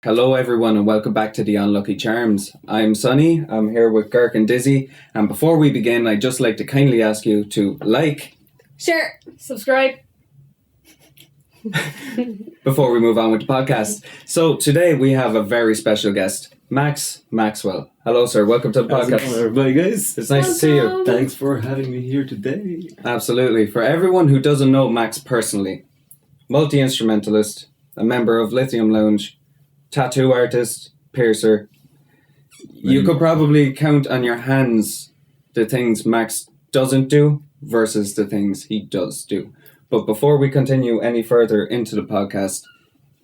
Hello everyone and welcome back to the Unlucky Charms. I'm Sonny, I'm here with Girk and Dizzy, and before we begin I'd just like to kindly ask you to like, share, subscribe before we move on with the podcast. So today we have a very special guest, Max Maxwell. Hello sir, welcome to the podcast. Hello everybody guys. It's nice to see you. Thanks for having me here today. Absolutely. For everyone who doesn't know Max personally, multi-instrumentalist, a member of Lithium Lounge, tattoo artist, piercer. You could probably count on your hands the things Max doesn't do versus the things he does do. But before we continue any further into the podcast,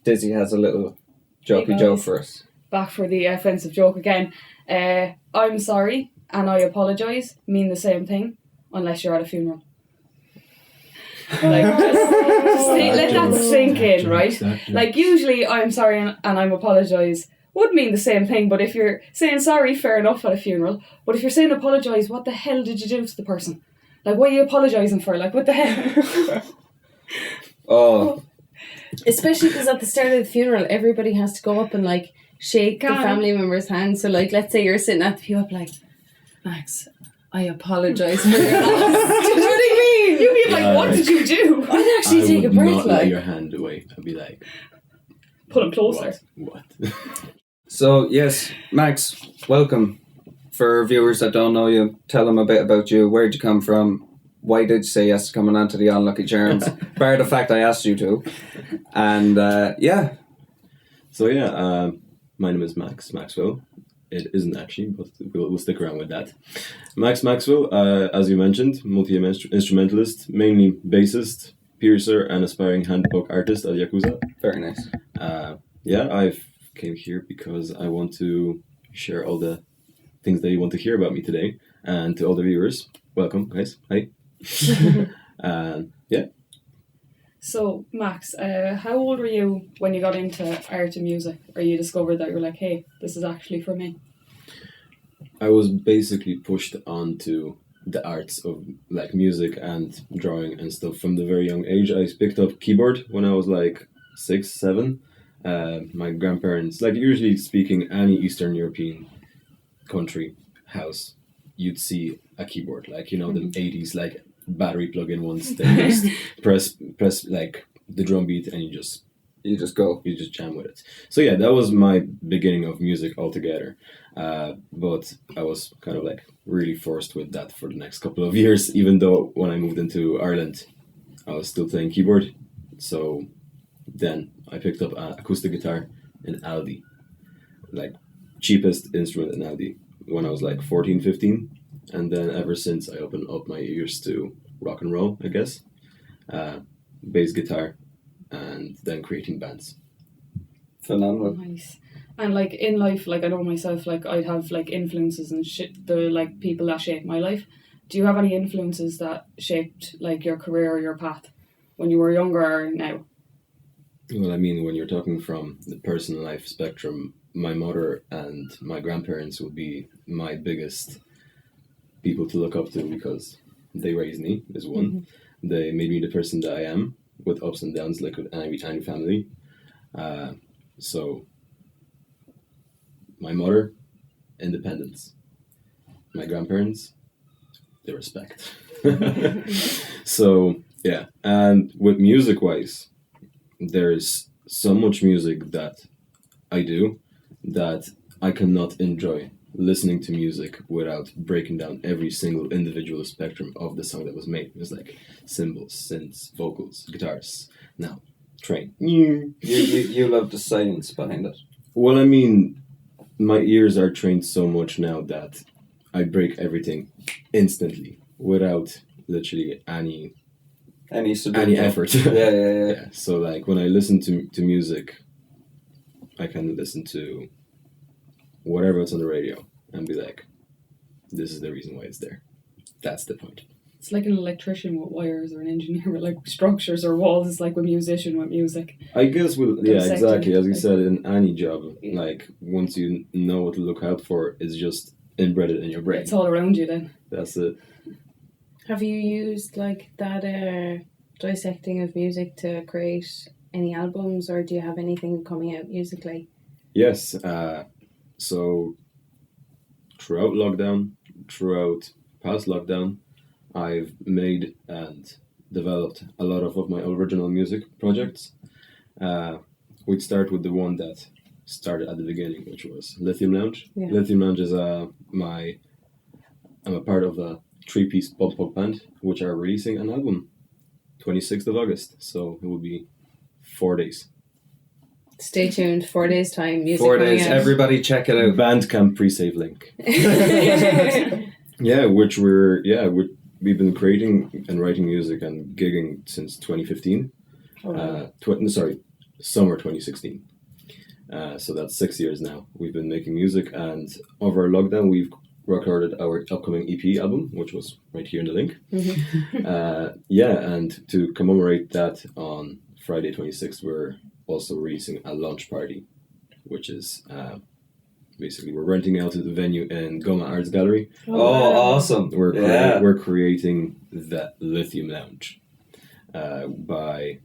Dizzy has a little jokey joke for us. back for the offensive joke again. I'm sorry and I apologise mean the same thing unless you're at a funeral. Like just let that sink in, right? Like usually I'm sorry and I'm apologise would mean the same thing, but if you're saying sorry, fair enough at a funeral. But if you're saying apologise, what the hell did you do to the person? Like what are you apologising for? Like what the hell? Oh, especially because at the start of the funeral everybody has to go up and like shake the family member's hand. So like let's say you're sitting at the pew up like, Max, I apologise for your loss. Do you know what I mean? You'd be like, what did you do? I'd actually take a breath. I would not let like your hand away. I'd be like, Pull him closer. What? so yes, Max, welcome. For viewers that don't know you, tell them a bit about you. Where'd you come from? Why did you say yes to coming on to the Unlucky Charms? Bar the fact I asked you to. And yeah. So yeah, my name is Max Maxwell. It isn't actually, but we'll stick around with that. Max Maxwell, as you mentioned, multi-instrumentalist, mainly bassist, piercer, and aspiring hand-poke artist at Yakuza. Very nice. Yeah, I've came here because I want to share all the things that you want to hear about me today. And to all the viewers, welcome, guys. Hi. Yeah. So, Max, how old were you when you got into art and music? Or you discovered that you're like, hey, this is actually for me? I was basically pushed onto the arts of like music and drawing and stuff from the very young age. I picked up keyboard when I was like 6, 7. My grandparents, like usually speaking, any Eastern European country house, you'd see a keyboard, like, you know, the 80s, like battery plug-in ones that just press like the drum beat and you just jam with it. So yeah, that was my beginning of music altogether. But I was kind of like really forced with that for the next couple of years, even though when I moved into Ireland I was still playing keyboard. So then I picked up an acoustic guitar in Aldi, like cheapest instrument in Aldi, when I was like 14, 15. And then ever since I opened up my ears to rock and roll, I guess. Bass guitar, and then creating bands. Phenomenal. Nice. And like in life, like I know myself, like I'd have like influences and shit, the like people that shape my life. Do you have any influences that shaped like your career or your path when you were younger or now? Well, I mean, when you're talking from the personal life spectrum, my mother and my grandparents would be my biggest people to look up to because they raised me, is one. Mm-hmm. They made me the person that I am, with ups and downs, like with any family. So, my mother, independence. My grandparents, they respect. So, yeah. And with music-wise, there's so much music that I do that I cannot enjoy listening to music without breaking down every single individual spectrum of the song that was made. It's like cymbals, synths, vocals, guitars. Now, train. You love the science behind it. Well, I mean, my ears are trained so much now that I break everything instantly without literally any effort. Yeah. So like when I listen to music, I can listen to whatever it's on the radio and be like, this is the reason why it's there. That's the point. It's like an electrician with wires or an engineer with like structures or walls. It's like a musician with music. I guess exactly. As you said, in any job, like once you know what to look out for, it's just inbred in your brain. It's all around you then. That's it. have you used like that dissecting of music to create any albums, or do you have anything coming out musically? Yes. So throughout lockdown, throughout past lockdown, I've made and developed a lot of my original music projects. We'd start with the one that started at the beginning, which was Lithium Lounge. Yeah. Lithium Lounge is I'm a part of a 3-piece pop band, which are releasing an album 26th of August. So it will be 4 days. Stay tuned. 4 days time. Music 4 coming days. out. Everybody check it out. Bandcamp pre-save link. Yeah, we've been creating and writing music and gigging since 2015. Oh, wow. Summer 2016. So that's 6 years now. We've been making music, and over lockdown we've recorded our upcoming EP album, which was right here in the link. And to commemorate that on Friday 26th, we're also releasing a launch party, which is basically we're renting out the venue in Goma Gallery. Awesome. We're creating the Lithium Lounge by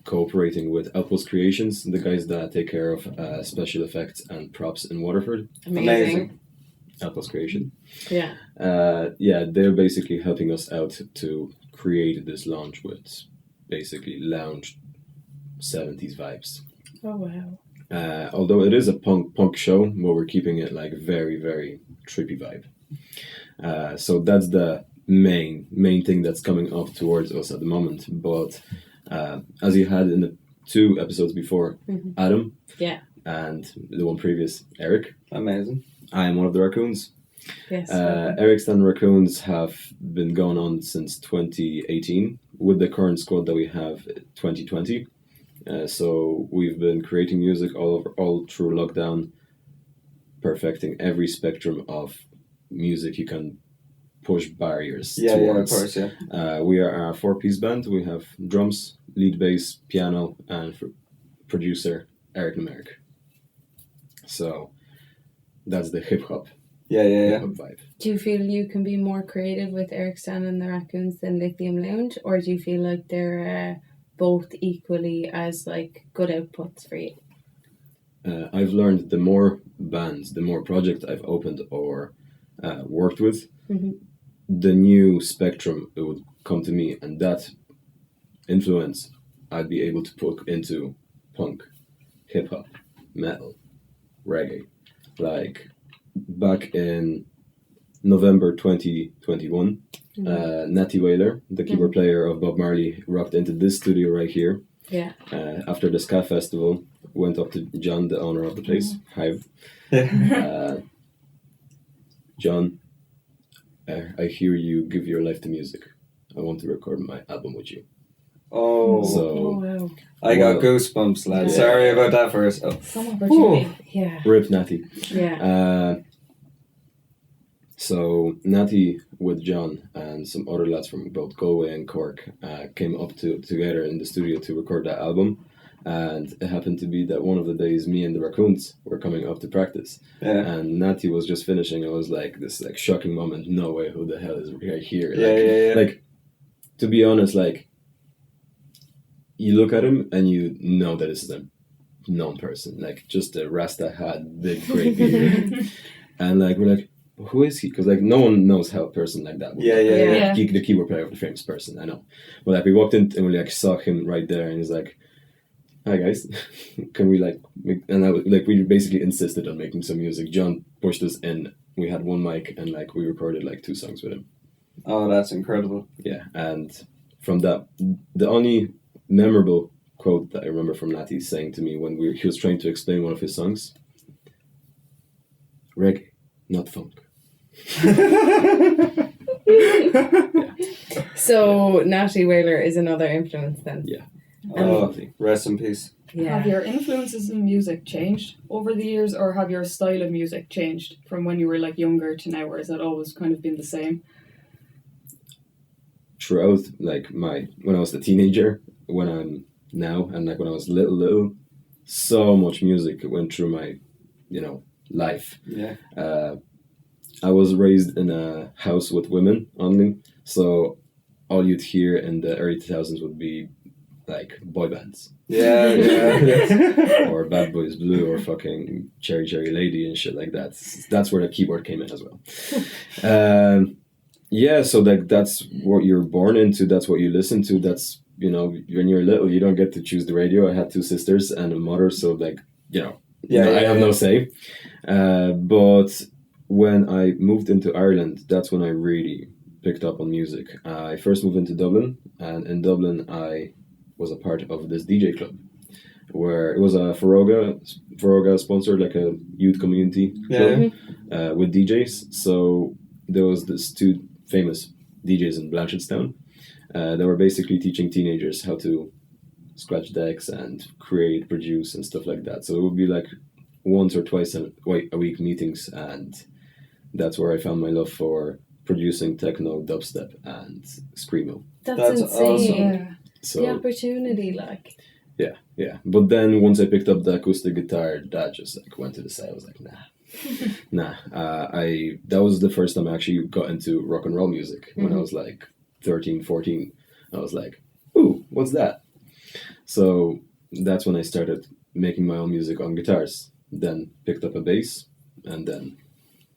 cooperating with Outpost Creations, the guys that take care of special effects and props in Waterford. Amazing. Outpost Creation. Yeah. They're basically helping us out to create this lounge with basically lounge 70s vibes. Oh, wow. Although it is a punk show, but we're keeping it like very, very trippy vibe. So that's the main thing that's coming up towards us at the moment. But as you had in the 2 episodes before, Adam, and the one previous, Eric. Amazing. I am one of the raccoons. Yes. Eric's and raccoons have been going on since 2018 with the current squad that we have 2020. So we've been creating music all through lockdown, perfecting every spectrum of music you can push barriers towards. Yeah, of course, yeah. We are a 4-piece band. We have drums, lead bass, piano, and producer Eric Numeric. So that's the hip-hop. Hip-hop vibe. Do you feel you can be more creative with Eric Stan and the Raccoons than Lithium Lounge, or do you feel like they're both equally as like good outputs for you? I've learned the more bands, the more projects I've opened or worked with, the new spectrum it would come to me, and that influence I'd be able to put into punk, hip hop, metal, reggae. Like back in November 2021, Natty Whaler, the keyboard player of Bob Marley, rocked into this studio right here. Yeah. After the Ska Festival, went up to John, the owner of the place, Hive. John, I hear you give your life to music. I want to record my album with you. Wow. I got goosebumps, lad. Yeah. Sorry about that first. Some opportunity. Yeah. Rip Natty. Yeah. So Natty with John and some other lads from both Galway and Cork came up together in the studio to record that album, and it happened to be that one of the days me and the Raccoons were coming up to practice, and Natty was just finishing. It was like this like shocking moment. No way, who the hell is right here? Like, to be honest, like you look at him and you know that this is a known person, like just a Rasta hat, big grey beard, and like we're like, who is he? Because like no one knows how a person like that would look. The keyboard player of the famous person, I know. But like we walked in and we like saw him right there, and he's like, "Hi guys, can we like make?" And I was, like we basically insisted on making some music. John pushed us in. We had one mic and like we recorded like 2 songs with him. Oh, that's incredible. Yeah, and from that, the only memorable quote that I remember from Natty saying to me when he was trying to explain one of his songs: "Reggae, not funk." So Natty Whaler is another influence then. Yeah. Rest in peace. Yeah. Have your influences in music changed over the years, or have your style of music changed from when you were like younger to now, or has that always kind of been the same? Throughout like when I was a teenager, when I'm now, and like when I was little, so much music went through my, life. Yeah. I was raised in a house with women only, so all you'd hear in the early 2000s would be like boy bands. Yeah. Or Bad Boys Blue or fucking Cherry Cherry Lady and shit like that. That's where the keyboard came in as well. So that's what you're born into. That's what you listen to. That's, you know, when you're little, you don't get to choose the radio. I had 2 sisters and a mother, so like, you know, I have no say. But when I moved into Ireland, that's when I really picked up on music. I first moved into Dublin, and in Dublin I was a part of this DJ club, where it was a Foróga sponsored, like a youth community club with DJs. So there was this 2 famous DJs in Blanchardstown. They were basically teaching teenagers how to scratch decks and create, produce, and stuff like that. So it would be like once or twice a week meetings, and that's where I found my love for producing techno, dubstep, and screamo. That's insane. Awesome. Yeah. So the opportunity, like. Yeah. But then once I picked up the acoustic guitar, that just like went to the side. I was like, nah. That was the first time I actually got into rock and roll music when I was like 13, 14. I was like, ooh, what's that? So that's when I started making my own music on guitars. Then picked up a bass, and then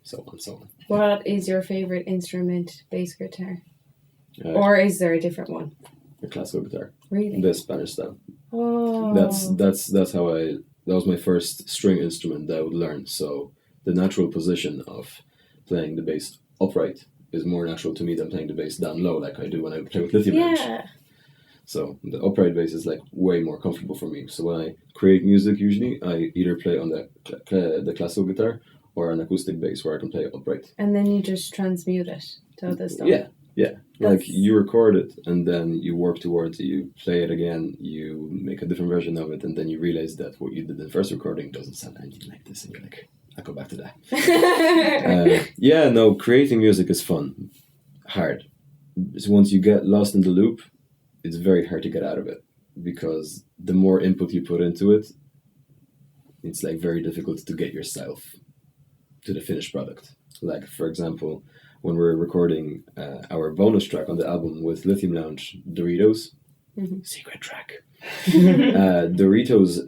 so on. What is your favorite instrument, bass guitar? Or is there a different one? A classical guitar. Really? The Spanish style. Oh. That's how that was my first string instrument that I would learn. So the natural position of playing the bass upright is more natural to me than playing the bass down low, like I do when I play with Lithium Lounge. So the upright bass is like way more comfortable for me. So when I create music, usually I either play on the classical guitar or an acoustic bass where I can play upright. And then you just transmute it to other stuff. Yeah. Like you record it and then you work towards it, you play it again, you make a different version of it, and then you realize that what you did in the first recording doesn't sound anything like this, and you're like, I'll go back to that. Creating music is fun. Hard. So once you get lost in the loop, it's very hard to get out of it, because the more input you put into it, it's like very difficult to get yourself to the finished product. Like, for example, when we're recording our bonus track on the album with Lithium Lounge, Doritos, secret track. Doritos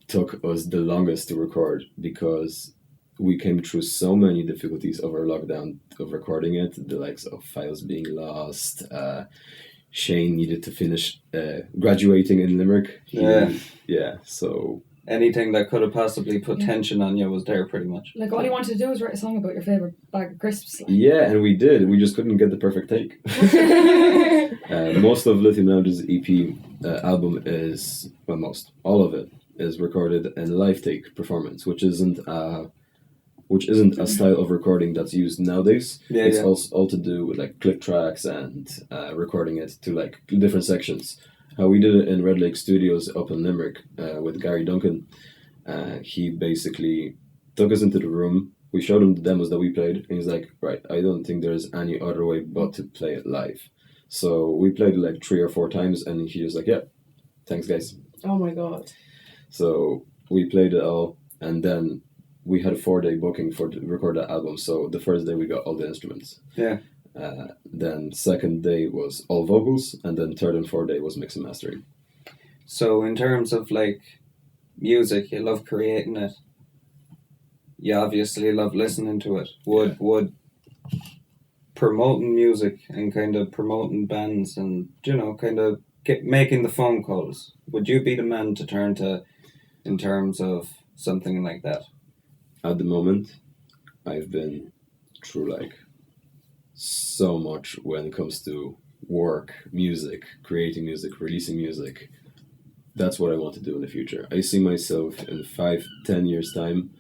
took us the longest to record because we came through so many difficulties over lockdown of recording it, the likes of files being lost. Shane needed to finish graduating in Limerick. So anything that could have possibly put tension on you was there pretty much. Like, all you wanted to do was write a song about your favourite bag of crisps. Like. Yeah, and we did. We just couldn't get the perfect take. Most of Lithium Lounge's EP album is, all of it is recorded in live take performance, which isn't a style of recording that's used nowadays. It's also all to do with like click tracks and recording it to like different sections. How we did it in Red Lake Studios up in Limerick with Gary Duncan. He basically took us into the room. We showed him the demos that we played, and he's like, right, I don't think there's any other way but to play it live. So we played it like 3 or 4 times, and he was like, yeah, thanks guys. Oh my God. So we played it all, and then we had a 4-day booking to record that album. So the first day we got all the instruments. Yeah. Then second day was all vocals, and then third and fourth day was mix and mastering. So in terms of like music, you love creating it. You obviously love listening to it. Would promoting music and kind of promoting bands and, you know, kind of making the phone calls, would you be the man to turn to in terms of something like that? At the moment, I've been through like so much when it comes to work, music, creating music, releasing music. That's what I want to do in the future. I see myself in 5-10 years time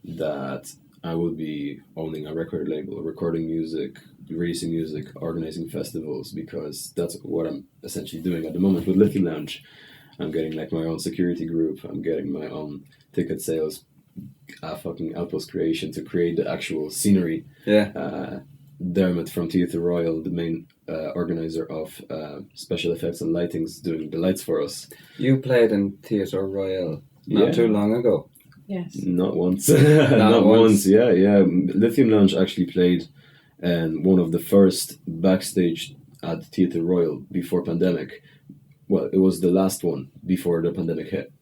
that I will be owning a record label, recording music, releasing music, organizing festivals, because that's what I'm essentially doing at the moment with Lithium Lounge. I'm getting like my own security group, I'm getting my own ticket sales, fucking outpost creation to create the actual scenery. Dermot from Theatre Royal, the main organizer of special effects and lightings, doing the lights for us. You played in Theatre Royal not too long ago. Yes. Not once. Not once. Yeah. Lithium Lounge actually played in one of the first backstage at Theatre Royal before pandemic. well, it was the last one before the pandemic hit.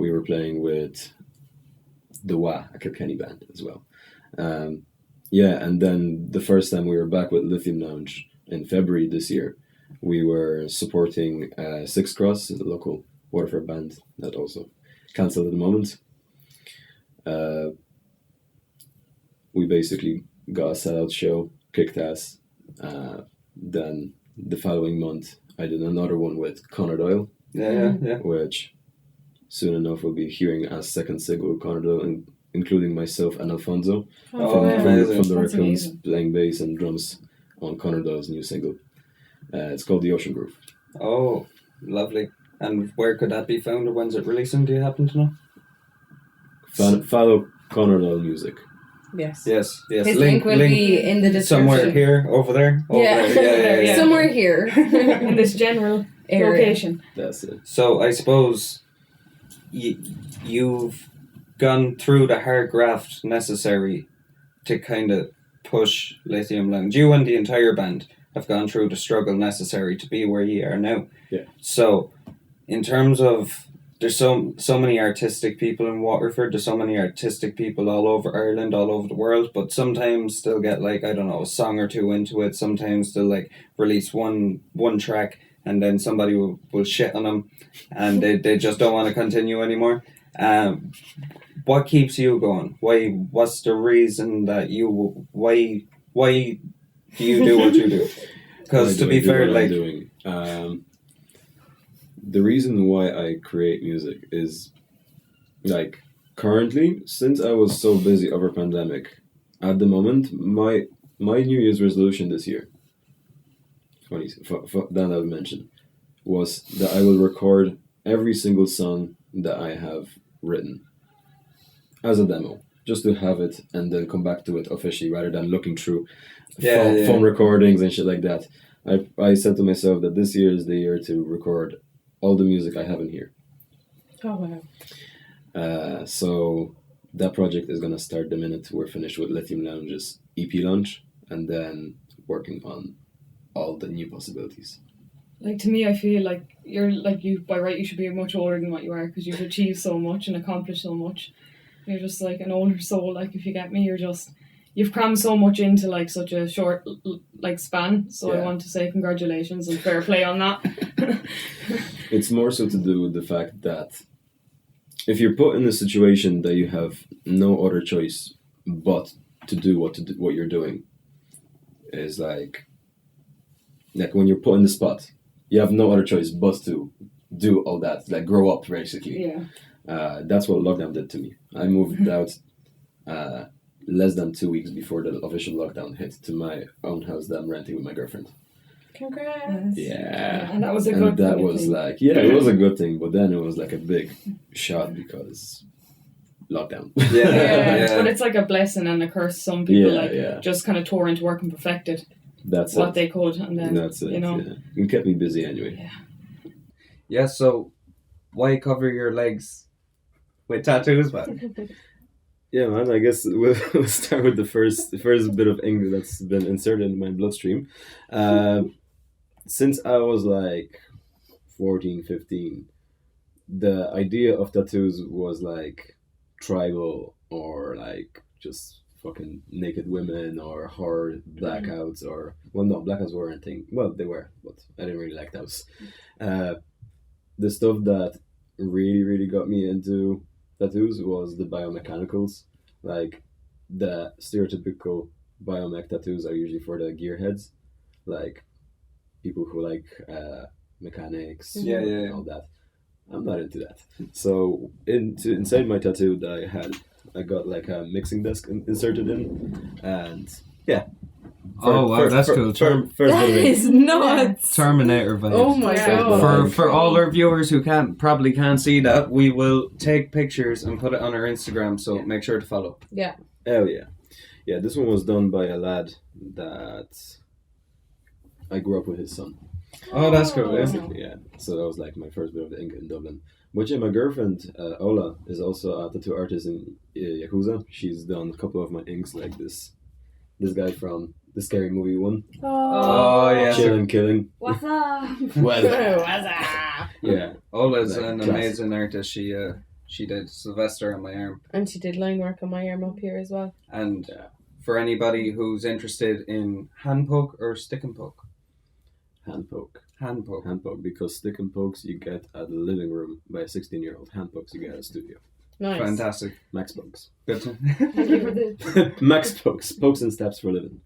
We were playing with the a Kilkenny band as well. And then the first time we were back with Lithium Lounge in February this year, we were supporting Six Cross, the local Waterford band that also cancelled at the moment. We basically got a sellout show, kicked ass. Then the following month, I did another one with Conor Doyle, which soon enough we'll be hearing as second single Conor Doyle, including myself and Alfonso from the Raccoons, amazing. Playing bass and drums on Conor Doyle's new single. It's called The Ocean Groove. Oh, lovely. And where could that be found, or when's it releasing? Do you happen to know? Follow Conor Doyle music. Yes. Yes. His link will be in the description. Somewhere here, over there. Yeah. Somewhere here in this general location. That's it. So I suppose you've gone through the hard graft necessary to kind of push Lithium Lounge. You and the entire band have gone through the struggle necessary to be where you are now. Yeah. So, in terms of, there's so many artistic people in Waterford, there's so many artistic people all over Ireland, all over the world, but sometimes they'll get like, I don't know, a song or two into it, sometimes they'll like release one track and then somebody will shit on them and they just don't want to continue anymore. What keeps you going? What's the reason that why do you do what you do? Because to be fair, like... the reason why I create music is, like, currently, since I was so busy over pandemic, at the moment, my New Year's resolution this year, that I would mention, was that I will record every single song that I have written as a demo, just to have it and then come back to it officially rather than looking through phone recordings and shit like that. I said to myself that this year is the year to record all the music I have in here. Oh, wow. So that project is going to start the minute we're finished with Lithium Lounge's EP launch, and then working on all the new possibilities. Like, to me, I feel like you by right you should be much older than what you are, because you've achieved so much and accomplished so much. You're just like an older soul, like, if you get me. You've crammed so much into like such a short like span, so I want to say congratulations and fair play on that. It's more so to do with the fact that if you're put in a situation that you have no other choice but to do what you're doing, is like when you're put in the spot, you have no other choice but to do all that, like grow up basically. Yeah. That's what lockdown did to me. I moved out less than 2 weeks before the official lockdown hit to my own house that I'm renting with my girlfriend. Congrats. Yeah. And that was a good thing. That was like, it was a good thing, but then it was like a big shot because lockdown. Yeah. But it's like a blessing and a curse. Some people just kind of tore into work and perfected what they could, and then that's it. You know, it kept me busy anyway. Yeah. Yeah. So, why cover your legs with tattoos, man? Yeah, man, I guess we'll start with the first bit of ink that's been inserted in my bloodstream. Since I was like 14, 15, the idea of tattoos was like tribal or like just fucking naked women or horror blackouts or... Well, no, blackouts weren't a thing. Well, they were, but I didn't really like those. The stuff that really, really got me into tattoos was the biomechanicals. Like, the stereotypical biomech tattoos are usually for the gearheads, like people who like mechanics, all that. I'm not into that. So inside my tattoo that I got like a mixing desk inserted in, and that's cool. That is nuts. Terminator vibes. Oh my god! For all our viewers who probably can't see that, we will take pictures and put it on our Instagram. So make sure to follow. Yeah. Oh yeah, yeah. This one was done by a lad that I grew up with his son. Oh, that's cool. Basically, yeah. So that was like my first bit of the ink in Dublin. But yeah, my girlfriend Ola is also a tattoo artist in Yakuza. She's done a couple of my inks, like this This guy from the Scary Movie 1. Oh, yeah. Chillin' Killing. What's up? Well, What's up? yeah. Ola's Like an classic. amazing artist. She did Sylvester on my arm. And she did line work on my arm up here as well. And for anybody who's interested in hand poke or stick and poke. Hand poke. Hand poke. Hand poke, because stick and pokes you get at the living room by a 16-year-old. Hand pokes you get at a studio. Nice. Fantastic. Max pokes. Good. Thank you for the. Max pokes. Pokes and steps for a living.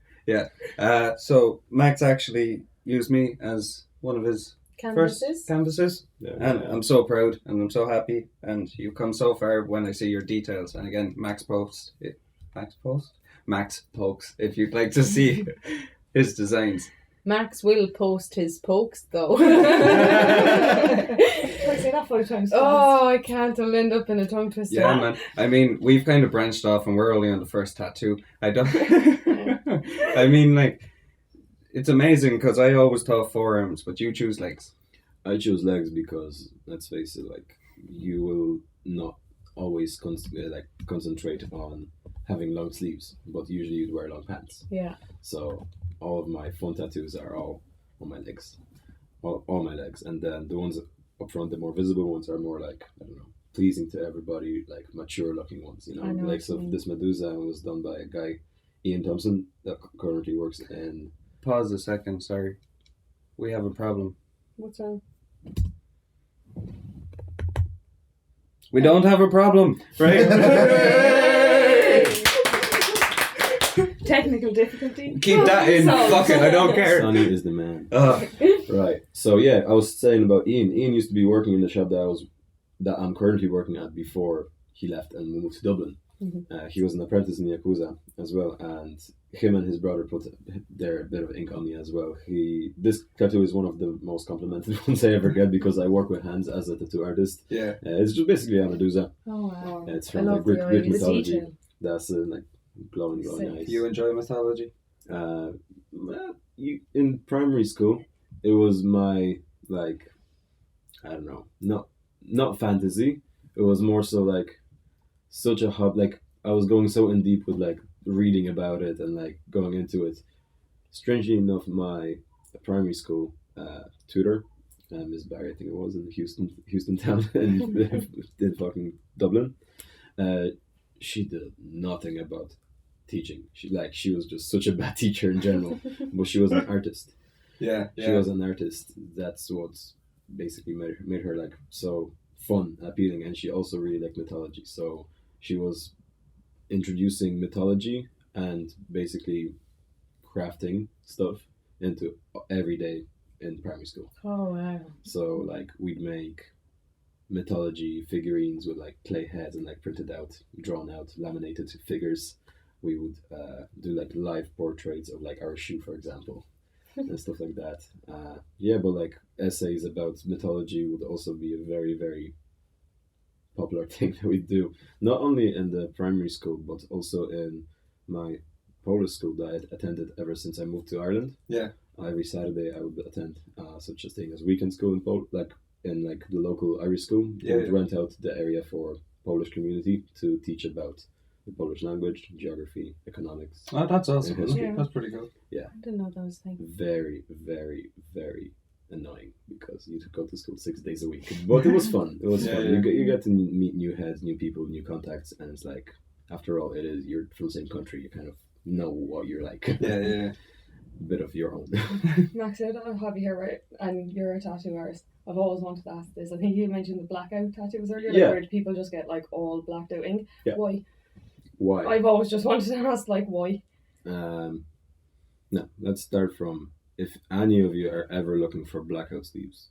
So Max actually used me as one of his first Canvases. canvases. Yeah, And I'm so proud and I'm so happy, and you've come so far when I see your details. And again, Max Pokes, if you'd like to see his designs. Max will post his pokes though. Try to say that 5 times. Oh, I can't. I'll end up in a tongue twister. Yeah, man. I mean, we've kind of branched off and we're only on the first tattoo. I don't... I mean, like, it's amazing because I always thought forearms, but you choose legs. I choose legs because, let's face it, like, you will not always concentrate on having long sleeves, but usually you'd wear long pants. Yeah. So all of my fun tattoos are all on my legs. All my legs. And then the ones up front, the more visible ones, are more like, I don't know, pleasing to everybody, like mature looking ones, you know. I know The likes what you of mean. this Medusa was done by a guy, Ian Thompson, that currently works in... Pause a second, sorry. We have a problem. What's wrong? We don't have a problem, right? Technical difficulty. Keep that in. So- Fuck it, I don't care. Sonny is the man. Ugh. Right. So yeah, I was saying about Ian. Ian used to be working in the shop that I'm currently working at before he left and we moved to Dublin. Mhm. He was an apprentice in the Yakuza as well, and him and his brother put their bit of ink on me as well. This tattoo is one of the most complimented ones I ever get because I work with hands as a tattoo artist. Yeah. It's just basically a Medusa. Oh wow. It's I from the love Greek the eyes. mythology. Detail. That's like glowing Sick. eyes. You enjoy mythology? In primary school, it was my, like, I don't know, not fantasy. It was more so like such a hub. Like I was going so in deep with like reading about it and like going into it. Strangely enough, my primary school tutor, Miss Barry, I think it was, in Houston town in fucking Dublin. She did nothing about teaching. She was just such a bad teacher in general, but she was an artist. Yeah. She was an artist. That's what basically made her like so fun, appealing, and she also really liked mythology. So she was introducing mythology and basically crafting stuff into every day in primary school. Oh wow. So like we'd make mythology figurines with like clay heads and like printed out, drawn out, laminated figures. We would do like live portraits of like our shoe, for example, and stuff like that. But like essays about mythology would also be a very, very popular thing that we do, not only in the primary school but also in my Polish school that I attended ever since I moved to Ireland. Yeah. Every Saturday I would attend such a thing as weekend school in the local Irish school. They would rent out the area for Polish community to teach about the Polish language, geography, economics. Oh, that's awesome. Yeah. Yeah. That's pretty good. I didn't know those things. Very, very, very annoying because you had to go to school 6 days a week. But it was fun. It was Yeah, fun. yeah. You get to meet new heads, new people, new contacts, and it's like, after all, you're from the same country. You kind of know what you're like. Yeah. A bit of your own. Max, I don't have you here, right? And you're a tattoo artist. I've always wanted to ask this. I think you mentioned the blackout tattoos earlier. Yeah. Where people just get like all blacked out ink. Yeah. Why? Why? I've always just wanted to ask, like, why? No, let's start from, if any of you are ever looking for blackout sleeves,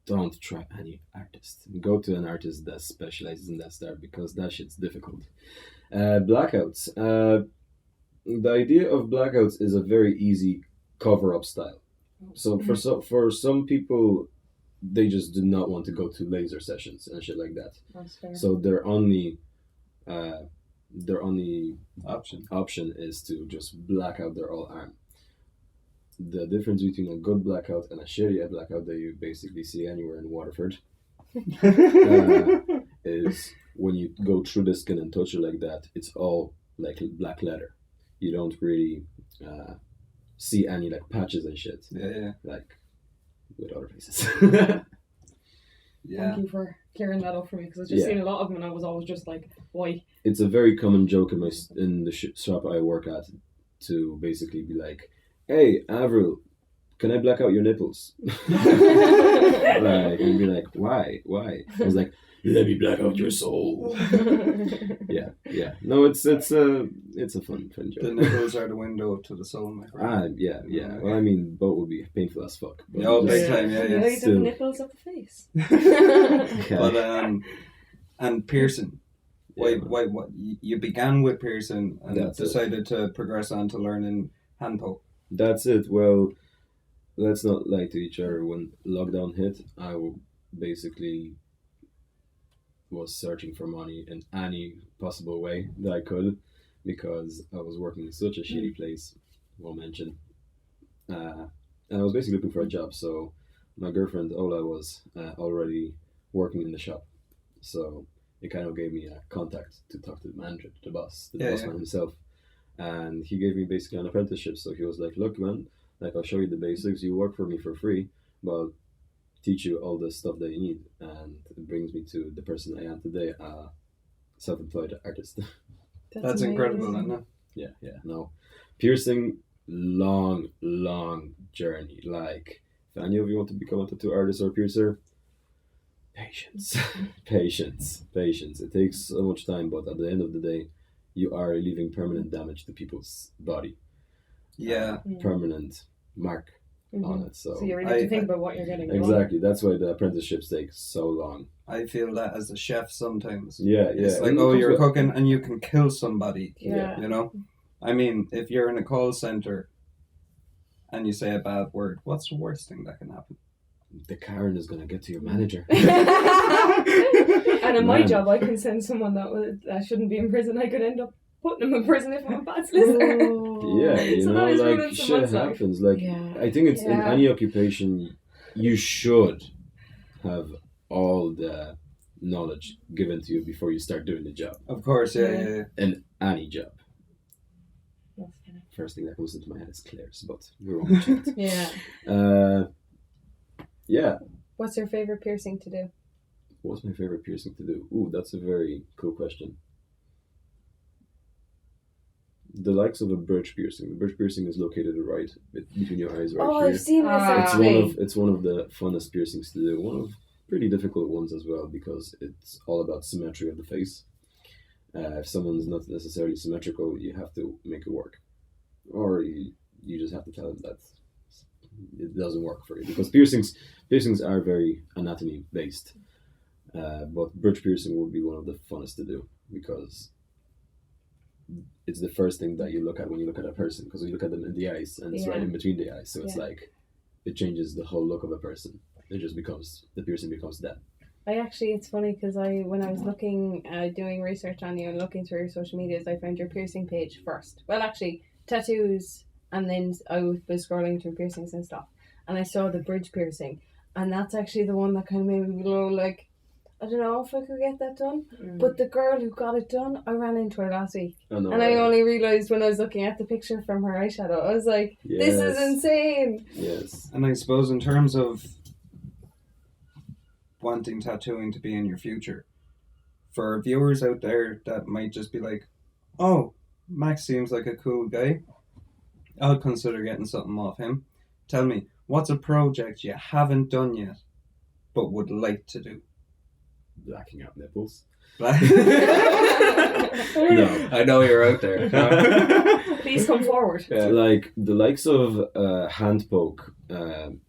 don't try any artist. Go to an artist that specializes in that style because that shit's difficult. Blackouts. The idea of blackouts is a very easy cover-up style. So for some people, they just do not want to go to laser sessions and shit like that. That's fair. So their only Option. is to just black out their whole arm. The difference between a good blackout and a shitty blackout that you basically see anywhere in Waterford is when you go through the skin and touch it like that, it's all like black leather. you don't really see any like patches and shit Yeah. like with other places. Yeah. Thank you for clearing that up for me, because I've just seen a lot of them and I was always just like, why? It's a very common joke in the shop I work at to basically be like, "Hey, Avril, can I black out your nipples?" Like, and be like, "Why? Why?" I was like, "Let me black out your soul." Yeah. No, it's a fun The joke. nipples are the window to the soul, my friend. Yeah. Well, I mean, both would be painful as fuck. But Yeah, just- big time, You yeah. know, you Still. the nipples of the face. But and piercing. Yeah, Why? What? You began with piercing and That's it. decided to progress on to learning hand poke. That's it. Well, let's not lie to each other. When lockdown hit, basically was searching for money in any possible way that I could, because I was working in such a shitty place, won't mention. And I was basically looking for a job. So my girlfriend Ola was already working in the shop. So it kind of gave me a contact to talk to the manager, the boss man himself. And he gave me basically an apprenticeship. So he was like, "Look, man, like I'll show you the basics. You work for me for free, but I'll teach you all the stuff that you need." And it brings me to the person I am today, a self-employed artist. That's incredible, isn't it? Yeah. No, piercing, long journey. Like, if any of you want to become a tattoo artist or piercer, patience. Patience. It takes so much time, but at the end of the day, you are leaving permanent damage to people's body. Yeah. Permanent mark on it. So you really have to think about what you're getting. exactly. That's why the apprenticeships take so long. I feel that as a chef sometimes. Yeah. It's like, And oh, it you're comes with- cooking and you can kill somebody. Yeah. You know? I mean, if you're in a call center and you say a bad word, what's the worst thing that can happen? The Karen is gonna get to your manager. And in my Man. job, I can send someone that shouldn't be in prison. I could end up putting them in prison if I'm a bad solicitor. Yeah, you So know, that is like ruining shit someone's life. happens. Like I think it's in Yeah. any occupation, you should have all the knowledge given to you before you start doing the job. Of course, yeah. In any job. That's funny. First thing that comes into my head is Claire's, but we're on the chat. Yeah. Yeah. What's your favorite piercing to do? What's my favorite piercing to do? Ooh, that's a very cool question. The likes of a birch piercing. The birch piercing is located right between your eyes, right here. I've seen this Ah. actually. It's one of the funnest piercings to do. One of pretty difficult ones as well, because it's all about symmetry of the face. If someone's not necessarily symmetrical, you have to make it work, or you just have to tell them that it doesn't work for you, because piercings are very anatomy based. But birch piercing would be one of the funnest to do, because it's the first thing that you look at when you look at a person, because you look at them in the eyes and it's right in between the eyes, so it's like it changes the whole look of a person. It just becomes, the piercing becomes that. It's funny because when I was looking, doing research on you and looking through your social medias, I found your piercing page first. Well, actually, tattoos, and then I was scrolling through piercings and stuff, and I saw the bridge piercing, and that's actually the one that kind of made me go like, I don't know if I could get that done. But the girl who got it done, I ran into her last week. Oh, no, And I only realised when I was looking at the picture from her eyeshadow, I was like, this is insane. Yes. And I suppose in terms of wanting tattooing to be in your future, for viewers out there that might just be like, oh, Max seems like a cool guy, I'll consider getting something off him. Tell me, what's a project you haven't done yet but would like to do? Blacking out nipples. No, No. I know you're out there. Please come forward. Yeah. Like the likes of hand poke and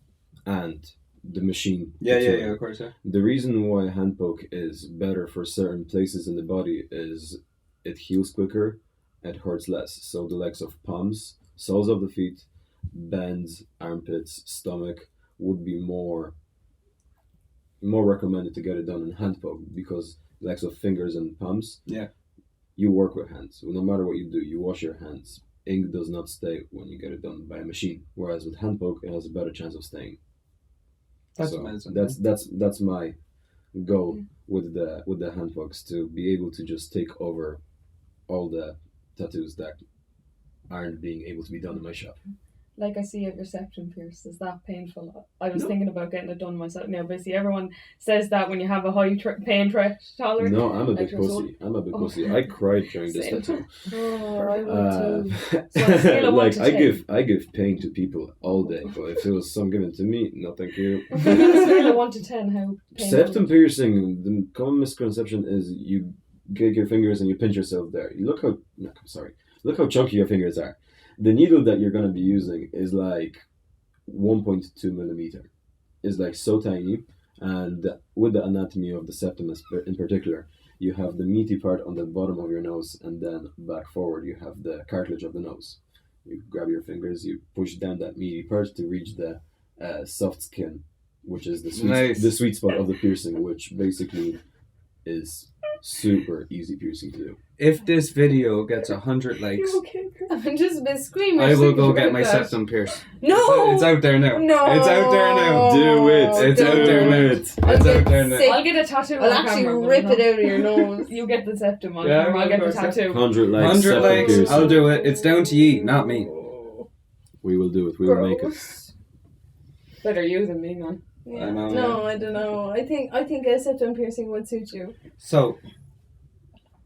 the machine. Yeah, of course, yeah. The reason why hand poke is better for certain places in the body is it heals quicker, it hurts less. So the likes of palms, soles of the feet, bends, armpits, stomach would be more recommended to get it done in hand poke, because the likes of fingers and palms, you work with hands. No matter what you do, you wash your hands. Ink does not stay when you get it done by a machine, whereas with hand poke it has a better chance of staying. That's So amazing. That's my goal with the hand pokes, to be able to just take over all the tattoos that aren't being able to be done in my shop. Like I see your septum pierced. Is that painful? I was thinking about getting it done myself now, but see, everyone says that when you have a high pain tolerance. No, I'm a like big pussy. I'm a big pussy. I cried during this Same. tattoo. Oh, I would too. So on a scale of 1 like to I give pain to people all day, but if it was some given to me, no thank you. On a scale of 1 to 10, how painful? Septum piercing, the common misconception is you get your fingers and you pinch yourself there. Look how chunky your fingers are. The needle that you're going to be using is like 1.2 millimeter. It's like so tiny, and with the anatomy of the septum in particular, you have the meaty part on the bottom of your nose, and then back forward you have the cartilage of the nose. You grab your fingers, you push down that meaty part to reach the soft skin, which is the sweet spot of the piercing, which basically is super easy piercing to do. If this video gets 100 likes, I'm just a bit screaming. I will go get my septum pierced. No! It's out there now. No! It's out there now. Do it! It's out there now. It's out there now. I'll get a tattoo. I'll on actually camera, rip but it out of your nose. You get the septum on Yeah, camera. I'll get the of course, tattoo. 100 likes. 100 septum likes, piercing. I'll do it. It's down to ye, not me. We will do it. We will make it. Better you than me, man. Yeah. I know, No, I don't know. I think a septum piercing would suit you. So,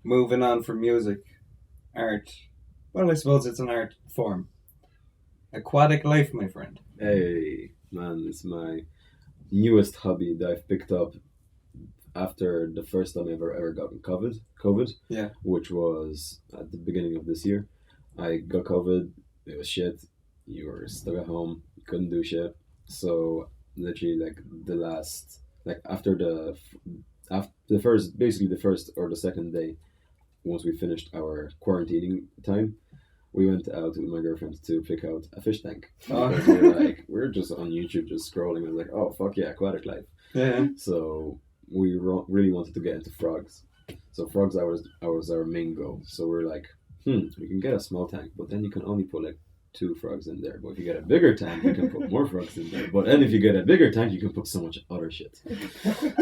moving on from music, art. Well, I suppose it's an art form. Aquatic life, my friend. Hey, man, it's my newest hobby that I've picked up after the first time I ever got COVID. Yeah. Which was at the beginning of this year. I got COVID. It was shit. You were stuck at home. You couldn't do shit. So literally, after the first or the second day, once we finished our quarantining time, we went out with my girlfriend to pick out a fish tank. Because we're just on YouTube just scrolling and like, oh fuck yeah, aquatic life. Yeah. So we really wanted to get into frogs. So frogs was our main goal. So we're like, we can get a small tank, but then you can only put like 2 frogs in there. But if you get a bigger tank, you can put more frogs in there. But then if you get a bigger tank, you can put so much other shit.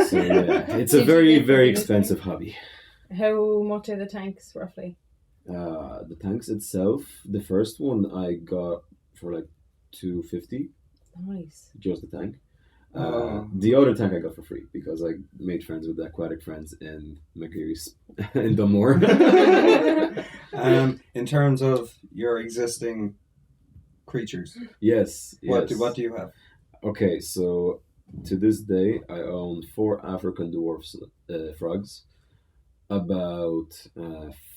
So yeah, it's a very, very expensive hobby. How much are the tanks roughly? The tanks itself, the first one I got for like $250. Nice. Just the tank. The other tank I got for free because I made friends with the aquatic friends in McGeary's in Dunmore. In terms of your existing creatures, Yes. what do you have? Okay, so to this day I own 4 African dwarf frogs, about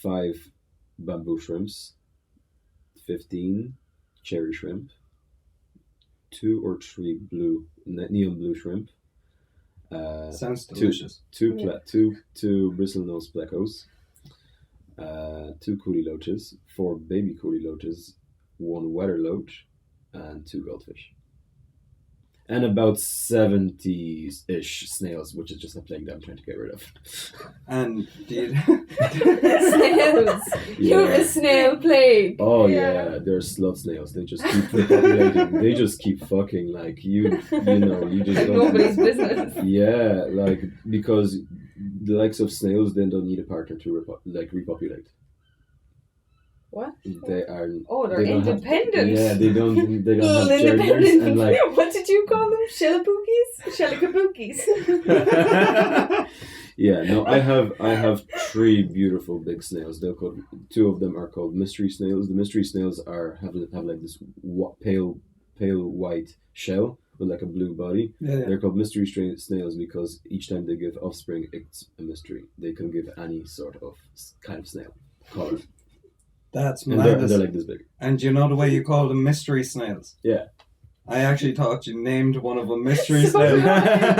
5 bamboo shrimps, 15 cherry shrimp, 2 or 3 neon blue shrimp. Sounds delicious. Two bristlenose plecos, 2 coolie loaches, 4 baby coolie loaches, 1 weather loach, and 2 goldfish. And about 70-ish snails, which is just a plague that I'm trying to get rid of. And do you... Snails. You have a snail plague. Oh yeah, they're slut snails. They just keep repopulating. They just keep fucking like you just don't. Nobody's business. Yeah, like because the likes of snails, they don't need a partner to repopulate. What? They are. Oh, they're they don't have- independent. yeah, they don't have genders and like. What did you call them? Shellapookies? Shellakabookis. Yeah, no, I have 3 beautiful big snails. They're called 2 of them are called mystery snails. The mystery snails have like this pale white shell with like a blue body. Yeah. They're called mystery snails because each time they give offspring, it's a mystery. They can give any sort of kind of snail color. That's And madness. they're like this big. And you know the way you call them mystery snails? Yeah. I actually thought you named one of them mystery snail.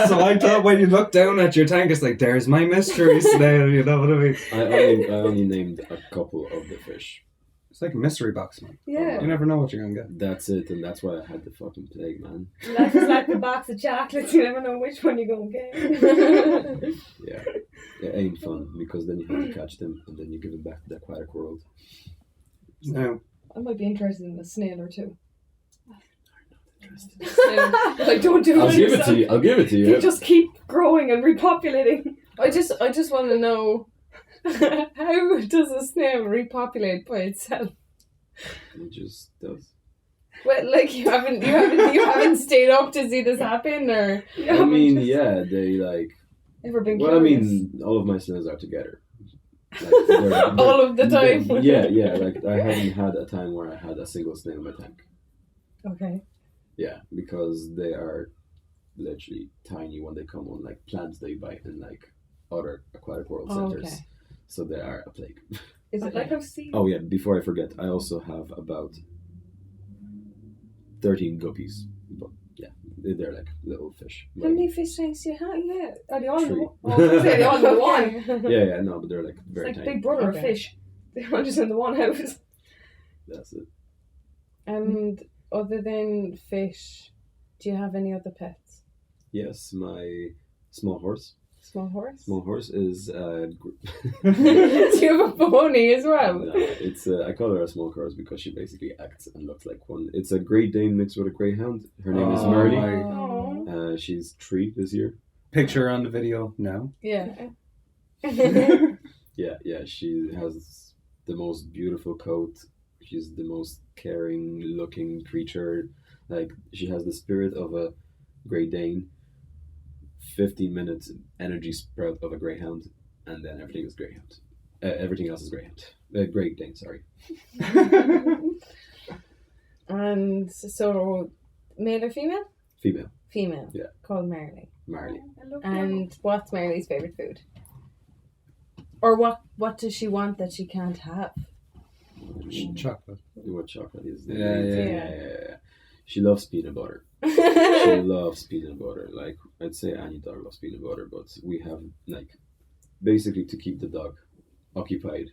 So I thought when you look down at your tank, it's like, there's my mystery snail, you know what I mean? I only named a couple of the fish. It's like a mystery box, man. Yeah. You never know what you're going to get. That's it, and that's why I had the fucking plague, man. Life is like a box of chocolates. You never know which one you're going to get. Yeah. It ain't fun because then you have to catch them and then you give them back to the aquatic world. No. I might be interested in a snail or 2. Like, don't do I'll it give it yourself. to you. I'll give it to They you. just keep growing and repopulating. I just want to know how does a snail repopulate by itself? It just does. Well, like you haven't stayed up to see this happen, or I mean, yeah, they like. ever been Well, I curious? mean, all of my snails are together. Like, All of the time. Yeah. Like I haven't had a time where I had a single snail in my tank. Okay. Yeah, because they are literally tiny when they come on like plants they bite in like other aquatic world centers. Okay. So they are a plague. Is it like I've seen? Oh yeah, before I forget, I also have about 13 guppies. But yeah, they're like little fish. How many fish tanks do you have? Yeah. Are they all in Three. the one? Oh, I was gonna say, are they all in the one? Yeah, no, but they're like It's very like tiny. Big Brother of Okay. fish. They're all just in the one house. That's it. And other than fish, do you have any other pets? Yes, my small horse. Small horse? Small horse is Do you have a pony as well? no, it's I call her a small horse because she basically acts and looks like one. It's a Great Dane mixed with a Greyhound. Her name is Oh, Marley. my- Oh. She's 3 this year. Picture on the video now. Yeah. Yeah. She has the most beautiful coat. She's the most caring looking creature. Like she has the spirit of a Great Dane. 15 minutes energy sprout of a Greyhound, and then everything is Greyhound. Everything else is Greyhound. Great Dane, sorry. And so, male or female? Female. Female. Yeah. Called Marley. Marley. I love And what's Marley's favourite food? Or what does she want that she can't have? Chocolate. What chocolate is that? Yeah. She loves peanut butter. She loves peanut butter. Like I'd say any dog loves peanut butter, but we have like basically to keep the dog occupied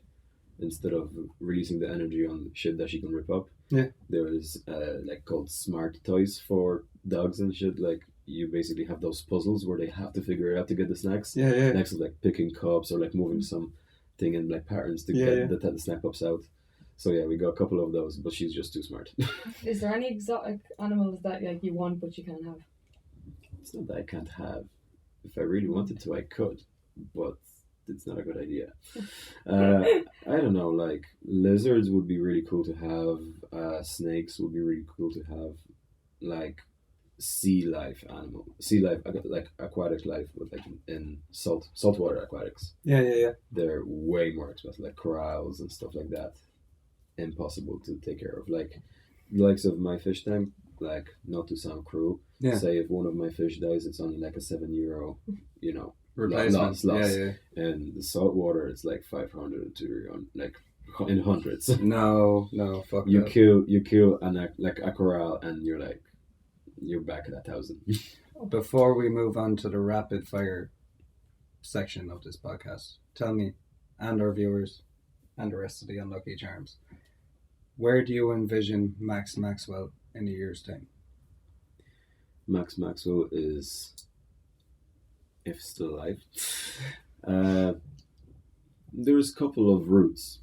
instead of releasing the energy on shit that she can rip up. Yeah. There is like called smart toys for dogs and shit. Like you basically have those puzzles where they have to figure it out to get the snacks. Yeah. Next to like picking cups or like moving some thing in like patterns to get the snack pups out. So yeah, we got a couple of those, but she's just too smart. Is there any exotic animals that like you want but you can't have? It's not that I can't have. If I really wanted to, I could, but it's not a good idea. I don't know, like lizards would be really cool to have. Snakes would be really cool to have. Like sea life, like aquatic life with like in saltwater aquatics. Yeah. They're way more expensive, like corals and stuff like that. Impossible to take care of. Like the likes of my fish tank, like not to sound cruel, say if one of my fish dies, it's only like a €7, Replacement. loss. Yeah. And the salt water, it's like 500 to like in hundreds. No, fuck You that. kill like a coral, and you're back at 1,000. Before we move on to the rapid fire section of this podcast, tell me, and our viewers, and the rest of the Unlucky Charms, where do you envision Max Maxwell in a year's time? Max Maxwell is, if still alive, there's a couple of routes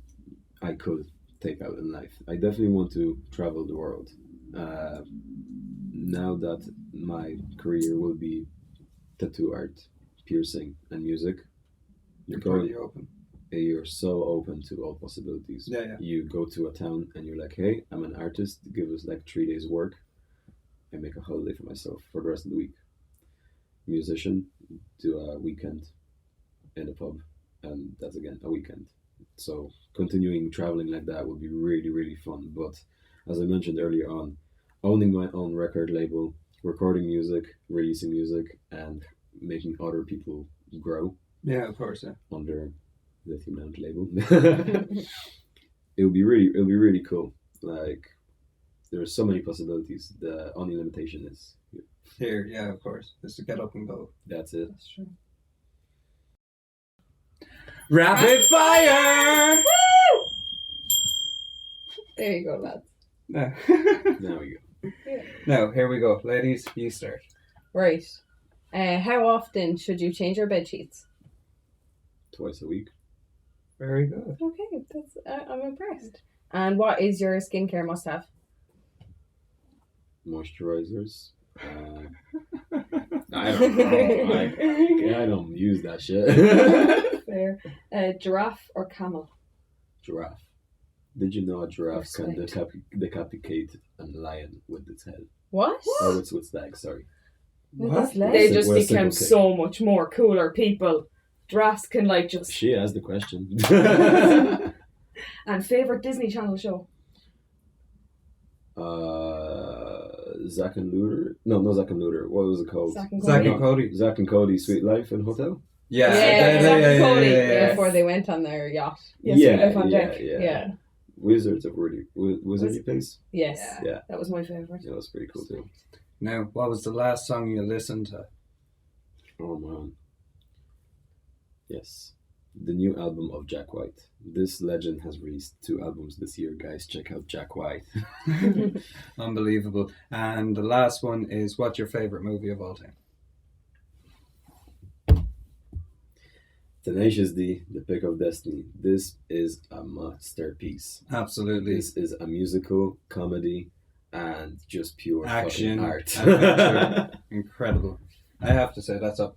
I could take out in life. I definitely want to travel the world. Now that my career will be tattoo art, piercing, and music, You're pretty open. you're so open to all possibilities. Yeah. You go to a town and you're like, hey, I'm an artist, give us like 3 days work. I make a holiday for myself for the rest of the week. Musician, do a weekend in a pub, and that's again a weekend. So continuing traveling like that would be really, really fun. But as I mentioned earlier on, owning my own record label, recording music, releasing music, and making other people grow. Yeah, of course, yeah. Under Lithium Lounge label. It would be really cool. Like there's so many possibilities. The only limitation is Here, yeah, of course. Just to get up and go. that's it. That's true. Rapid fire! There you go, lads. No. There we go. No, here we go. Ladies, you start. Right. How often should you change your bed sheets? Twice a week. Very good. Okay, that's I'm impressed. And what is your skincare must-have? Moisturizers. I don't know. I don't use that shit. Fair. Giraffe or camel? Giraffe. Did you know a giraffe can Respect. decapitate a lion with its head? What? Oh, it's with legs, sorry. With What? his legs? They just We're a became simple so much more cooler people. Giraffes can like just... She asked the question. And favourite Disney Channel show? Zack and Luther? No, not Zack and Luther. What was it called? Zack and Zack Cody. and Cody. Zack and Cody, Sweet Life in Hotel? Yeah, Zack and Cody, yeah. Before they went on their yacht. Yes, Life on Deck. Yeah. Wizards of Wizardly Place? Yes. Yeah. That was my favourite. Yeah, that was pretty cool too. Now, what was the last song you listened to? Oh man. Yes. The new album of Jack White. This legend has released 2 albums this year, guys. Check out Jack White. Unbelievable. And the last one is, what's your favourite movie of all time? Tenacious D, The Pick of Destiny. This is a masterpiece. Absolutely. This is a musical, comedy, and just pure Action, fucking art. adventure. Incredible. I have to say, that's up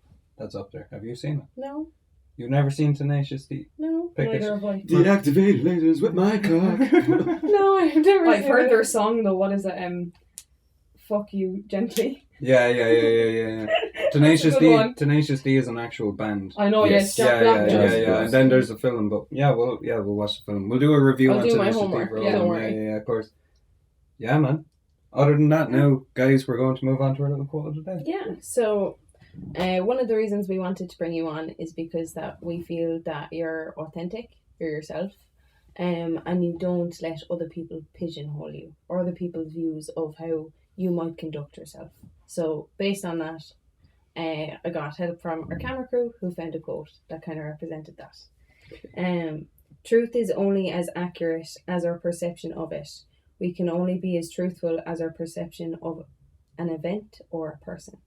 there. Have you seen it? No. You've never seen Tenacious D? No. Pick it. Neither have I. Deactivate lasers with my cock. No, I've never I've seen heard it. their song though. What is it? Fuck You Gently. Yeah. Tenacious That's a good D. one. Tenacious D is an actual band. I know. Yes. Yes, Jack Black. yeah. And then there's a film, but we'll watch the film. We'll do a review I'll on do my Tenacious D homework, for all yeah, of don't them. worry. Yeah, of course. Yeah, man. Other than that, now, guys, we're going to move on to our little quote of the day. Yeah, so one of the reasons we wanted to bring you on is because that we feel that you're authentic, you're yourself, and you don't let other people pigeonhole you or other people's views of how you might conduct yourself. So based on that, I got help from our camera crew who found a quote that kind of represented that. Truth is only as accurate as our perception of it. We can only be as truthful as our perception of an event or a person.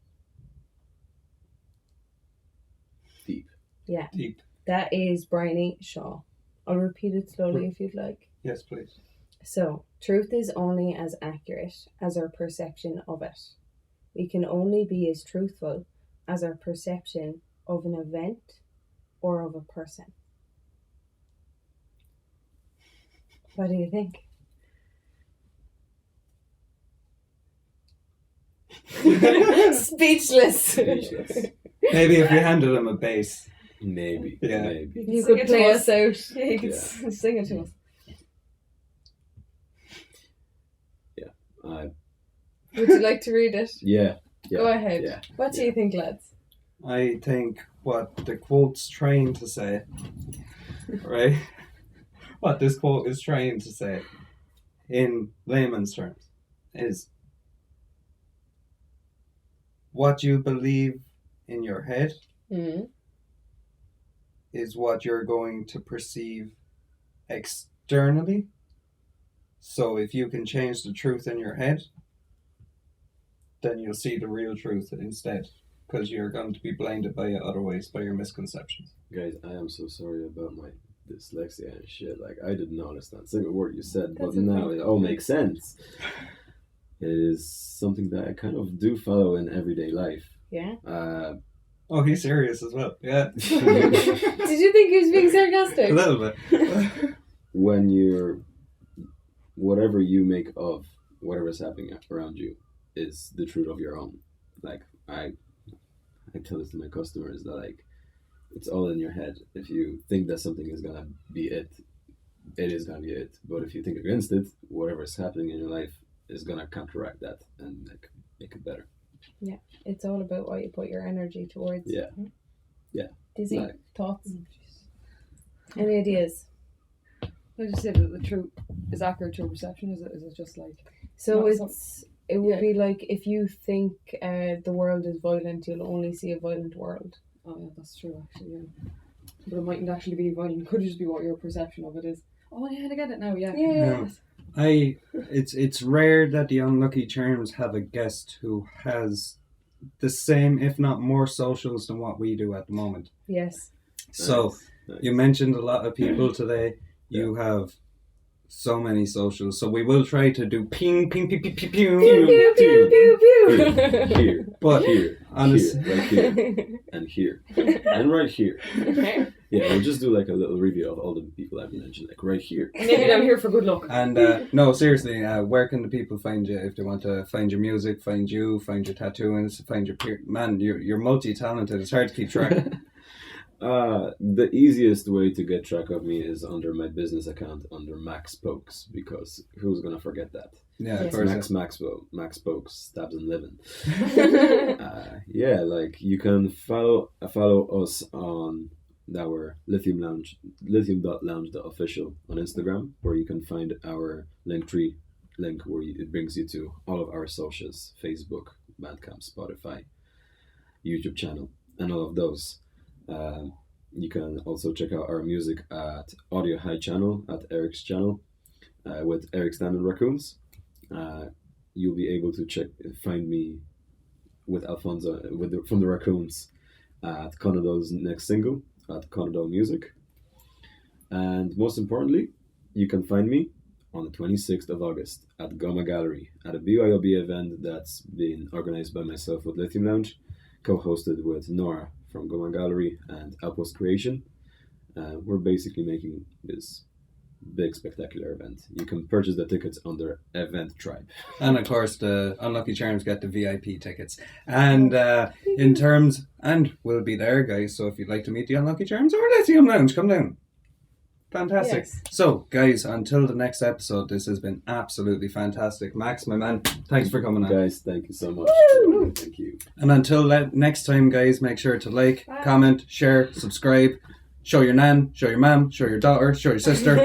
Deep. Yeah. Deep. That is Bryony Shaw. I'll repeat it slowly if you'd like. Yes, please. So, truth is only as accurate as our perception of it. We can only be as truthful as our perception of an event or of a person. What do you think? Speechless. Speechless. Maybe if we handed him a bass. Maybe. Yeah. Maybe. You Sing could it to play us. us out. Yeah, you could Yeah. sing it to us. Would you like to read it? Yeah. Go ahead. Yeah. What do you think, lads? I think what the quote's trying to say, right? What this quote is trying to say, in layman's terms, is what you believe in your head Mm. is what you're going to perceive externally. So if you can change the truth in your head, then you'll see the real truth instead, because you're going to be blinded by it otherwise, by your misconceptions. Guys, I am so sorry about my dyslexia and shit. Like, I did not understand a single word you said, but That's now okay. it all makes sense. It is something that I kind of do follow in everyday life. Yeah. Oh, he's serious as well. Yeah. Did you think he was being sarcastic? A little bit. When you're, whatever you make of whatever's happening around you is the truth of your own. Like, I tell this to my customers that, like, it's all in your head. If you think that something is gonna be it, it is gonna be it. But if you think against it, whatever's happening in your life is gonna counteract that and, like, make it better. Yeah. It's all about what you put your energy towards. Yeah. Yeah. Dizzy, Like- thoughts? Any ideas? I just say that the truth is accurate to perception. Is it just like So Not it would yeah. be like if you think the world is violent, you'll only see a violent world. oh yeah, that's true actually. Yeah. But it mightn't actually be violent. It could just be what your perception of it is. Oh yeah, I get it now. Yeah. Yeah. It's rare that the Unlucky Charms have a guest who has the same, if not more, socials than what we do at the moment. Yes. So Nice. you mentioned a lot of people today. You have so many socials. So we will try to do ping, ping, ping, ping, ping, Pew, pew, pew, pew, pew. Here, but here, honest, here, right here, and here, and right here. Yeah, we'll just do like a little review of all the people I've mentioned, like right here. Maybe I'm here for good luck. And no, seriously, where can the people find you if they want to find your music, find you, find your tattooings, find your man? You're multi-talented. It's hard to keep track. The easiest way to get track of me is under my business account under Max Pokes, because who's gonna forget that? Yeah, It's of course. Max Maxwell, Max Pokes, stabs and living. Yeah, like you can follow us on our Lithium Lounge, lithium.lounge.official on Instagram, where you can find our Linktree link where it brings you to all of our socials, Facebook, Bandcamp, Spotify, YouTube channel, and all of those. You can also check out our music at Audio High channel, at Eric's channel, with Eric Standing Raccoons. You'll be able to find me with Alfonso from the Raccoons at Conado's next single at Conado Music. And most importantly, you can find me on the 26th of August at Goma Gallery at a BYOB event that's been organized by myself with Lithium Lounge, co-hosted with Nora from Goma Gallery and Outpost Creation. We're basically making this big spectacular event. You can purchase the tickets under Event Tribe. And of course, the Unlucky Charms get the VIP tickets. And and we'll be there, guys. So if you'd like to meet the Unlucky Charms or Lithium Lounge, come down. Fantastic. Yes. So, guys, until the next episode, this has been absolutely fantastic. Max, my man, thanks for coming on. Guys, thank you so much. Woo! Thank you. And until next time, guys, make sure to like, comment, share, subscribe. Show your nan, show your mum, show your daughter, show your sister,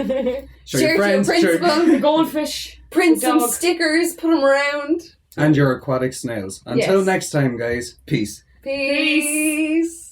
show your friends, principal, Goldfish. print some Dog. stickers, put them around. and your aquatic snails. Until Yes. next time, guys, peace. Peace.